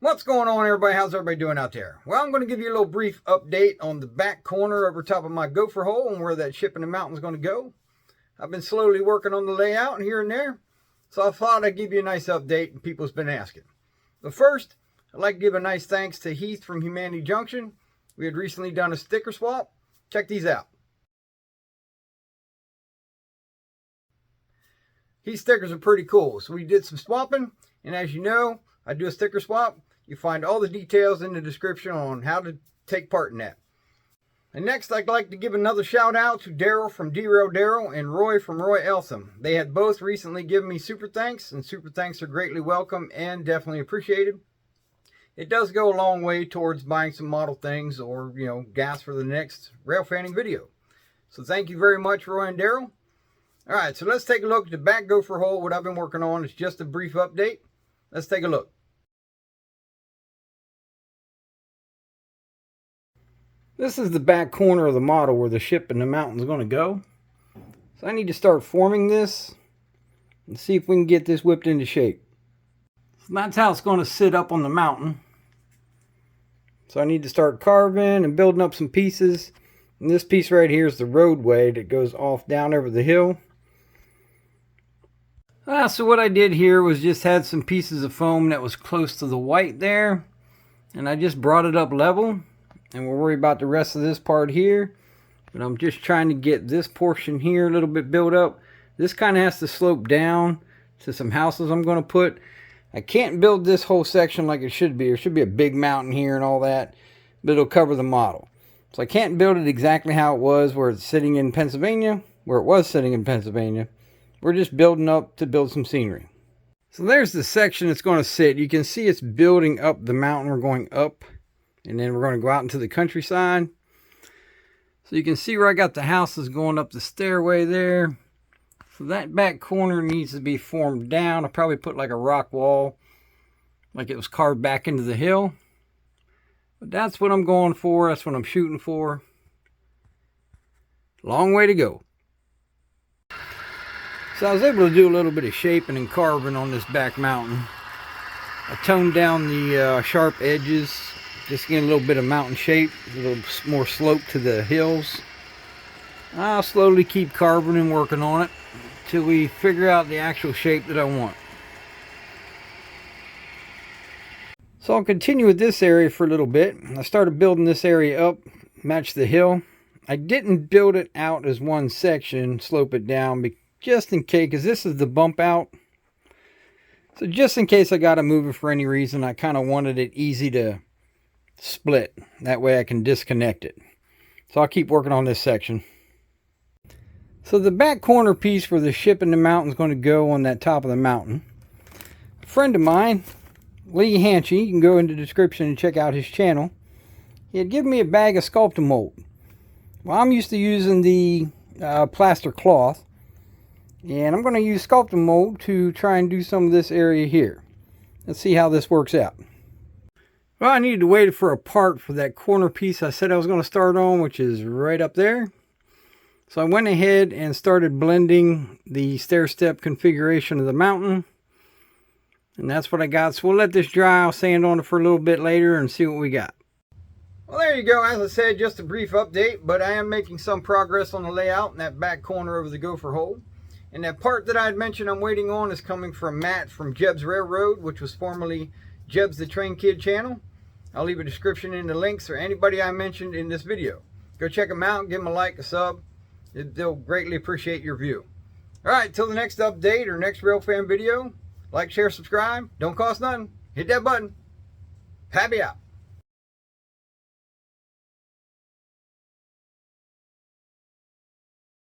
What's going on, everybody? How's everybody doing out there? Well, I'm going to give you a little brief update on the back corner over top of my gopher hole and where that ship in the mountain is going to go. I've been slowly working on the layout here and there, so I thought I'd give you a nice update, and people's been asking. But first, I'd like to give a nice thanks to Heath from Humanity Junction. We had recently done a sticker swap. Check these out. Heath stickers are pretty cool, so we did some swapping, and as you know, I do a sticker swap. You find all the details in the description on how to take part in that. And next, I'd like to give another shout out to Darrell from Darrell and Roy from Roy Elsom. They had both recently given me super thanks, and super thanks are greatly welcome and definitely appreciated. It does go a long way towards buying some model things or, gas for the next rail fanning video. So thank you very much, Roy and Darrell. All right, so let's take a look at the back gopher hole. What I've been working on is just a brief update. Let's take a look. This is the back corner of the model where the ship in the mountain is going to go. So I need to start forming this and see if we can get this whipped into shape. So that's how it's going to sit up on the mountain. So I need to start carving and building up some pieces. And this piece right here is the roadway that goes off down over the hill. So what I did here was just had some pieces of foam that was close to the white there. And I just brought it up level. And we'll worry about the rest of this part here. But I'm just trying to get this portion here a little bit built up. This kind of has to slope down to some houses I'm going to put. I can't build this whole section like it should be. There should be a big mountain here and all that. But it'll cover the model. So I can't build it exactly how it was where it's sitting in Pennsylvania. Where it was sitting in Pennsylvania. We're just building up to build some scenery. So there's the section it's going to sit. You can see it's building up the mountain. We're going up. And then we're going to go out into the countryside. So you can see where I got the houses going up the stairway there. So that back corner needs to be formed down. I'll probably put like a rock wall. Like it was carved back into the hill. But that's what I'm going for. That's what I'm shooting for. Long way to go. So I was able to do a little bit of shaping and carving on this back mountain. I toned down the sharp edges. Just getting a little bit of mountain shape, a little more slope to the hills. I'll slowly keep carving and working on it till we figure out the actual shape that I want. So I'll continue with this area for a little bit. I started building this area up, match the hill. I didn't build it out as one section, slope it down, just in case, because this is the bump out. So just in case I got to move it for any reason, I kind of wanted it easy to split. That way I can disconnect it. So I'll keep working on this section. So the back corner piece where the ship in the mountain is going to go on that top of the mountain. A friend of mine, Lee Hantzschelee, you can go in the description and check out his channel. He had given me a bag of sculpting mold. Well, I'm used to using the plaster cloth. And I'm going to use sculpting mold to try and do some of this area here. Let's see how this works out. Well, I needed to wait for a part for that corner piece I said I was going to start on, which is right up there. So I went ahead and started blending the stair-step configuration of the mountain. And that's what I got. So we'll let this dry. I'll sand on it for a little bit later and see what we got. Well, there you go. As I said, just a brief update, but I am making some progress on the layout in that back corner of the gopher hole. And that part that I had mentioned I'm waiting on is coming from Matt from Jebb's Railroad, which was formerly Jebb's the Train Kid channel. I'll leave a description in the links or anybody I mentioned in this video. Go check them out, give them a like, a sub. They'll greatly appreciate your view. Alright, till the next update or next Rail Fan video, like, share, subscribe. Don't cost nothing. Hit that button. Pappy out.